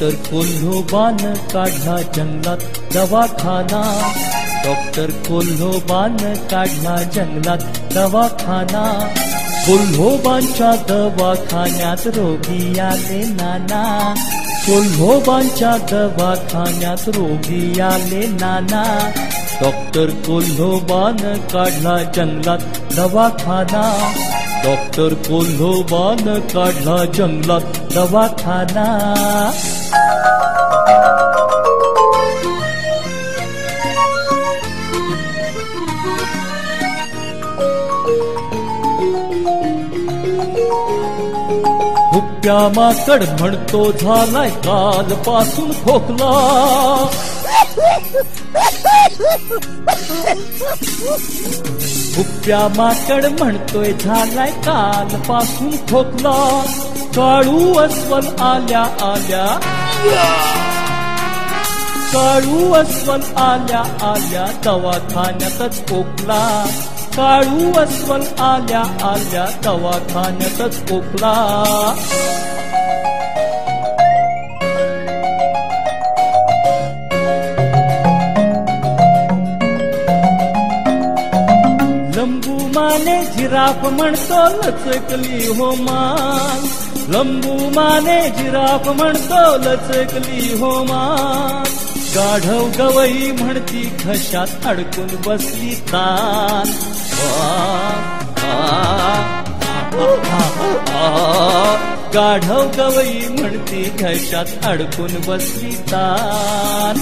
Doctor कोल्होबान काढला जंगलात दवाखाना, डॉक्टर कोल्होबान काढला जंगलात दवाखाना. कोल्होबांच्या दवाखान्यात रोगी आले नाना, कोल्होबांच्या दवाखान्यात रोगी आले नाना. डॉक्टर कोल्होबान काढला जंगलात दवाखाना, डॉक्टर कोल्होबान काढला जंगलात दवाखाना. हुप्प्या माकड म्हणतो झालाय कालपासून खोकला, हुप्प्या माकड म्हणतोय झालाय कालपासून खोकला. काळू अस्वल आल्या आल्या, काळू अस्वल आल्या आल्या दवाखान्यातच खोकला, काळू अस्वल आल्या आल्या दवाखान्यातच खोकला. लंबू माने जिराफ म्हणतो लचकली हो मान, लंबू माने जिराफ म्हणतो लचकली हो मान. गाढव गवई म्हणती घशात अडकून बसली तान, गाढव गवई म्हणती घशात अडकून बसली तान.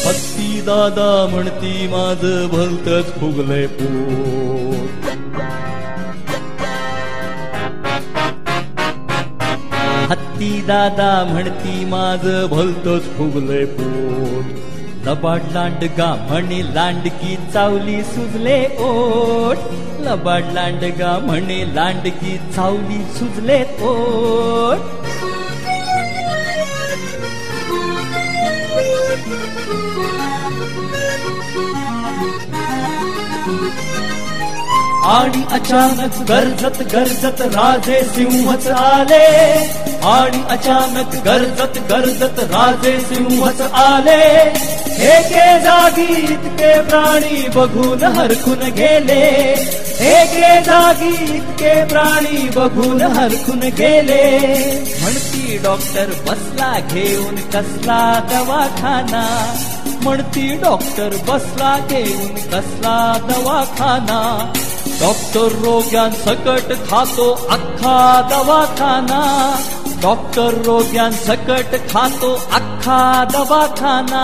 हत्ती दादा म्हणती माझं भलतच फुगलंय पोट, हत्ती दादा म्हणती माझं भलतच फुगलंय पोट. लबाड लांडगा म्हणे लांडकी चावली सुजले ओठ, लबाड लांडगा म्हणे लांडकी चावली सुजले ओठ. आणि अचानक गरजत गरजत राजे सिंहच आले, आणि अचानक गरजत गरजत राजे सिंहच आले. एके जागी इतके प्राणी बघून हरखून गेले, एके जागी इतके प्राणी बघून हरखून गेले. म्हणती डॉक्टर बसला घेऊन कसला दवाखाना, म्हणती डॉक्टर बसला घेऊन कसला दवाखाना. डॉक्टर रोग्यांसकट खातो अख्खा दवाखाना, डॉक्टर रोग्यांसकट खातो अख्खा दवाखाना.